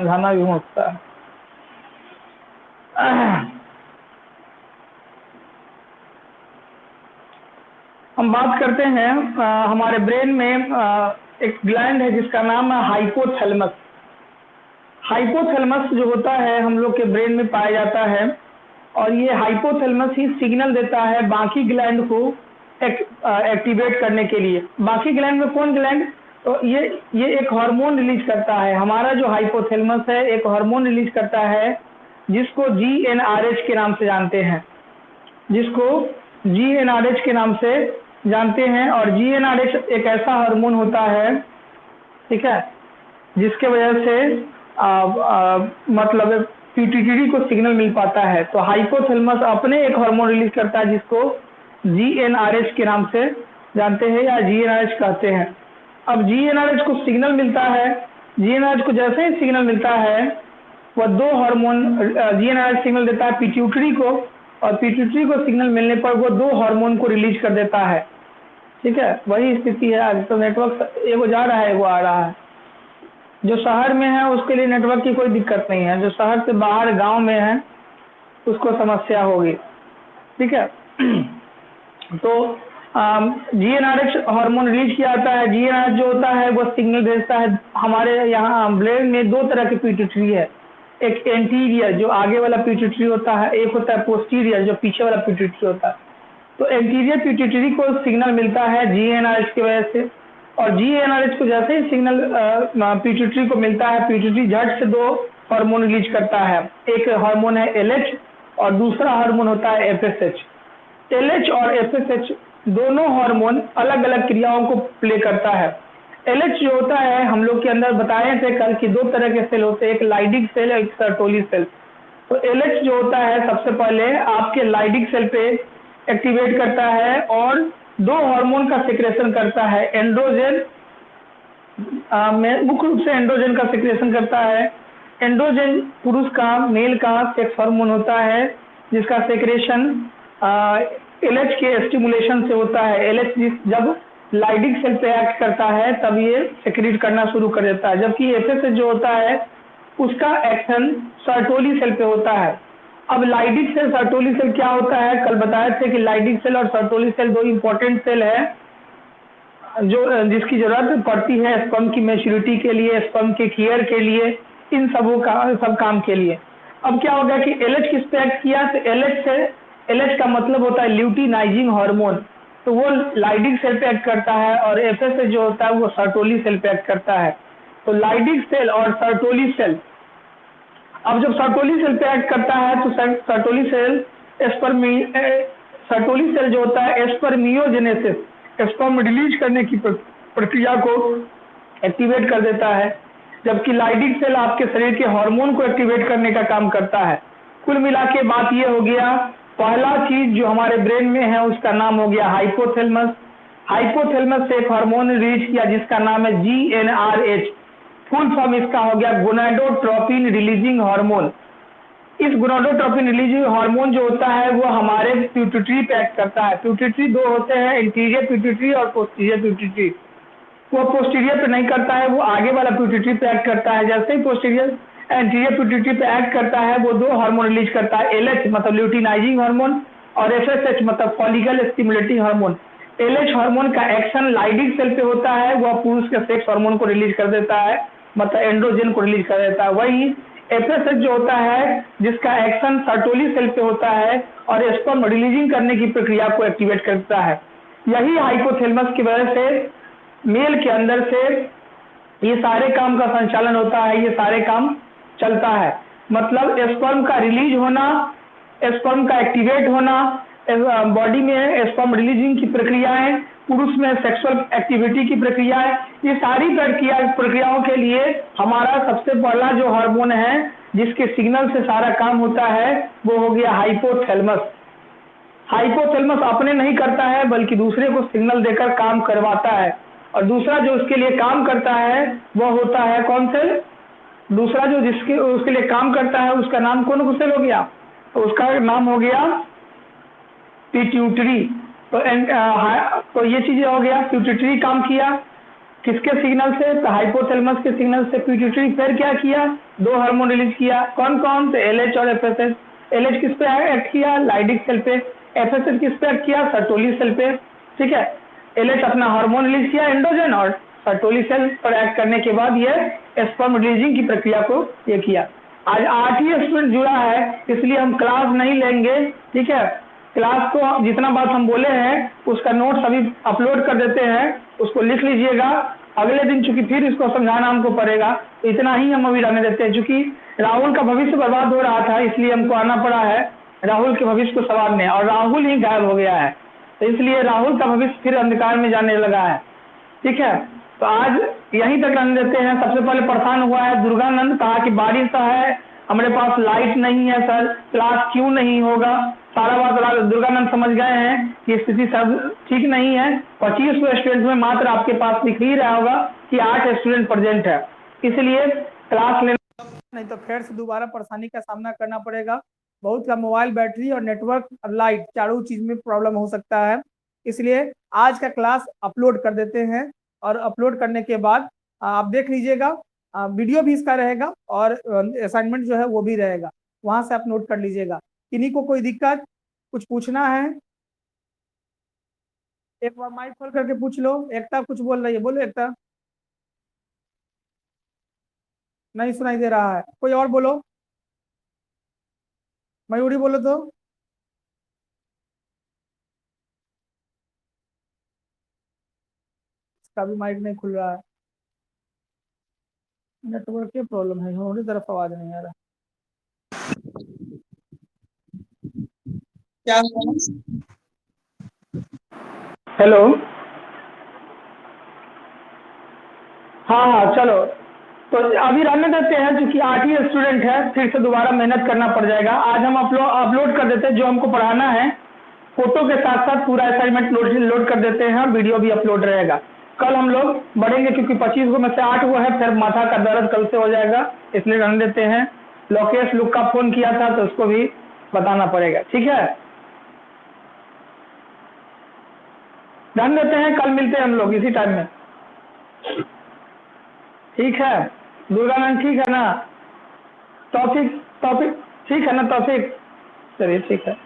समझाना भी हो सकता है। हम बात करते हैं हमारे ब्रेन में एक ग्लैंड है जिसका नाम है हाइपोथैलेमस। हाइपोथैलेमस जो होता है हम लोग के ब्रेन में पाया जाता है और ये हाइपोथैलेमस ही सिग्नल देता है बाकी ग्लैंड को एक्टिवेट करने के लिए। बाकी ग्लैंड में कौन ग्लैंड? तो ये एक हार्मोन रिलीज करता है। हमारा जो हाइपोथैलेमस है एक हार्मोन रिलीज करता है जिसको GnRH के नाम से जानते हैं, जिसको GnRH के नाम से जानते हैं। और GnRH एक ऐसा हार्मोन होता है, ठीक है, जिसके वजह से मतलब पीट्यूटरी को सिग्नल मिल पाता है। तो हाइपोथैलेमस अपने एक हार्मोन रिलीज करता है जिसको GnRH के नाम से जानते हैं या GnRH कहते हैं। अब GnRH को सिग्नल मिलता है, GnRH को जैसे ही सिग्नल मिलता है वह दो हार्मोन, GnRH सिग्नल देता है पिट्यूटरी को और पिट्यूटरी को सिग्नल मिलने पर वो दो हार्मोन को रिलीज कर देता है, ठीक है। वही स्थिति है आज। तो नेटवर्क एगो जा रहा है एगो आ रहा है। जो शहर में है उसके लिए नेटवर्क की कोई दिक्कत नहीं है, जो शहर से बाहर गांव में है उसको समस्या होगी, ठीक है। तो GnRH हार्मोन रिलीज किया जाता है। GnRH जो होता है वो सिग्नल भेजता है। हमारे यहाँ ब्रेन में दो तरह की पिट्यूटरी है, एक एंटीरियर जो आगे वाला पिट्यूटरी होता है, एक होता है पोस्टीरियर जो पीछे वाला पिट्यूटरी होता है। तो एंटीरियर पिट्यूटरी को सिग्नल मिलता है GnRH की वजह से और GnRH को जैसे ही सिग्नल पिट्यूटरी को मिलता है पिट्यूटरी झट से दो हार्मोन रिलीज करता है। एक हार्मोन है LH और दूसरा हार्मोन होता है FSH। LH और FSH दोनों हार्मोन अलग अलग क्रियाओं को प्ले करता है। LH जो होता है हम लोग के अंदर बताए थे कल कि दो तरह के सेल होते हैं, एक लाइडिक सेल और एक सर्टोली सेल। तो LH जो होता है सबसे पहले आपके लाइडिक सेल पे एक्टिवेट करता है और दो हार्मोन का सिक्रेशन करता है। एंड्रोजन मुख्य रूप से एंड्रोजन का सिक्रेशन करता है। एंड्रोजन पुरुष का, मेल का सेक्स हार्मोन होता है जिसका सिक्रेशन LH के स्टिमुलेशन से होता है। LH जब लाइडिक सेल पे एक्ट करता है तब ये सिक्रीट करना शुरू कर देता है, जबकि FSH जो होता है उसका एक्शन सर्टोली सेल पे होता है। अब लाइडिक सेल सर्टोली सेल क्या होता है? कल बताए थे कि लाइडिक सेल और सर्टोली सेल दो इंपॉर्टेंट सेल है जो जिसकी जरूरत पड़ती है स्पर्म की मैच्योरिटी के लिए, स्पर्म के केयर के लिए, इन सब काम के लिए। अब क्या होगा कि LH किस पे एक्ट किया? तो LH का मतलब होता है ल्यूटिनाइजिंग हार्मोन, तो वो लाइडिक सेल पे एक्ट करता है और FSH जो होता है वो सर्टोली सेल पे एक्ट करता है। तो लाइडिक सेल और सर्टोली सेल, अब जब सर्टोली सेल पे एक्ट करता है तो सर्टोली सेल जो होता है स्पर्मियोजेनेसिस, स्पर्म रिलीज करने की प्रक्रिया को एक्टिवेट कर देता है, जबकि लाइडिक सेल आपके शरीर के हार्मोन को एक्टिवेट करने का काम करता है। कुल मिला के बात ये हो गया, पहला चीज जो हमारे ब्रेन में है उसका नाम हो गया हाइपोथैलेमस। हाइपोथैलेमस से एक हार्मोन रिलीज किया जिसका नाम है GnRH। फुल फॉर्म इसका हो गया गोनाडोट्रोपिन रिलीजिंग हार्मोन। इस गोनाडोट्रोपिन रिलीजिंग हार्मोन जो होता है वो हमारे पिट्यूटरी पे एक्ट करता है। पिट्यूटरी दो होते हैं, इंटीरियर पिट्यूटरी और पोस्टीरियर पिट्यूटरी। वो पोस्टीरियर पे नहीं करता है, वो आगे वाला पिट्यूटरी पे एक्ट करता है। जैसे ही पोस्टीरियर एंटीरियर पिट्यूटरी पे एक्ट करता है वो दो हार्मोन रिलीज करता है, LH मतलब ल्यूटिनाइजिंग हार्मोन और FSH मतलब follicle stimulating hormone. LH hormone का एक्शन लाइडिक सेल पे होता है, वह पुरुष के सेक्स हार्मोन को रिलीज कर देता है, मतलब एंड्रोजन को रिलीज कर देता है। वही FSH जो होता है जिसका एक्शन सर्टोली सेल पे होता है और स्पर्म रिलीजिंग करने की प्रक्रिया को एक्टिवेट करता है। यही हाइपोथैलेमस की वजह से मेल के अंदर से ये सारे काम का संचालन होता है, ये सारे काम चलता है। मतलब स्पर्म का रिलीज होना, स्पर्म का एक्टिवेट होना, बॉडी में स्पर्म रिलीजिंग की प्रक्रियाएं, पुरुष में सेक्सुअल एक्टिविटी की प्रक्रियाएं, ये सारी प्रक्रियाओं के लिए हमारा सबसे पहला जो हार्मोन है जिसके सिग्नल से सारा काम होता है वो हो गया हाइपोथैलेमस। हाइपोथैलेमस अपने नहीं करता है बल्कि दूसरे को सिग्नल देकर काम करवाता है। और दूसरा जो उसके लिए काम करता है वह होता है कौन सेल? दूसरा जो जिसके उसके लिए काम करता है उसका नाम कौन सेल हो गया? तो उसका नाम हो गया पिट्यूटरी। तो ये चीजें हो गया, पिट्यूटरी काम किया, किसके सिग्नल से? तो हाइपोथैलेमस के सिग्नल से पिट्यूटरी फिर क्या किया? दो हार्मोन रिलीज किया। कौन कौन? तो एलएच और एफएसएच। एलएच किस पे एक्ट किया? लाइडिक सेल पे। एफएसएच किस पे एक्ट किया? सर्टोली सेल पे। ठीक है, एलएच अपना हार्मोन रिलीज किया एंड्रोजन, और सर्टोली सेल पर एक्ट करने के बाद ये स्पर्म रिलीजिंग की प्रक्रिया को ये किया। आज 8 ही स्टूडेंट जुड़ा है, इसलिए हम क्लास नहीं लेंगे। ठीक है, क्लास को जितना बात हम बोले हैं उसका नोट्स अभी अपलोड कर देते हैं, उसको लिख लीजिएगा। अगले दिन चूंकि फिर इसको समझाना हमको पड़ेगा, तो इतना ही हम अभी रहने देते हैं। चूंकि राहुल का भविष्य बर्बाद हो रहा था, इसलिए हमको आना पड़ा है राहुल के भविष्य को संवारने, और राहुल ही गायब हो गया है, तो इसलिए राहुल का भविष्य फिर अंधकार में जाने लगा है। ठीक है, तो आज यहीं तक रहने देते हैं। सबसे पहले परेशान हुआ है दुर्गानंद, कहा कि बारिश है, हमारे पास लाइट नहीं है सर, क्लास क्यों नहीं होगा। सारा बात दुर्गानंद समझ गए हैं कि स्थिति सब ठीक नहीं है। 25 स्टूडेंट में मात्र आपके पास दिख ही रहा होगा कि 8 स्टूडेंट प्रेजेंट है, इसलिए क्लास लेना नहीं तो फिर से दोबारा परेशानी का सामना करना पड़ेगा। बहुत का मोबाइल बैटरी और नेटवर्क और लाइट चारों चीज में प्रॉब्लम हो सकता है, इसलिए आज का क्लास अपलोड कर देते हैं। और अपलोड करने के बाद आप देख लीजिएगा, वीडियो भी इसका रहेगा और असाइनमेंट जो है वो भी रहेगा, वहां से आप नोट कर लीजिएगा। किन्हीं को कोई दिक्कत, कुछ पूछना है? एक बार माइक खोल करके पूछ लो। एकता कुछ बोल रही है, बोलो एकता। नहीं सुनाई दे रहा है, कोई और बोलो। मयूरी बोलो तो। इसका भी माइक नहीं खुल रहा है, नेटवर्क की प्रॉब्लम है, हमारी तरफ आवाज नहीं आ रहा। क्या? हेलो, हाँ हाँ चलो, तो अभी रहने देते हैं, क्योंकि 8 ही स्टूडेंट है, फिर से दोबारा मेहनत करना पड़ जाएगा। आज हम अपलोड कर देते हैं जो हमको पढ़ाना है, फोटो के साथ साथ पूरा असाइनमेंट लोड कर देते हैं, वीडियो भी अपलोड रहेगा। कल हम लोग बढ़ेंगे, क्योंकि 25 को में से 8 हुआ है, फिर माथा का दर्द कल से हो जाएगा, इसलिए रहने देते हैं। लोकेश लुक का फोन किया था तो उसको भी बताना पड़ेगा। ठीक है, ध्यान देते हैं, कल मिलते हैं हम लोग इसी टाइम में। ठीक है, दुर्गानंद ठीक है ना? टॉपिक टॉपिक ठीक है ना? टॉपिक चलिए ठीक है।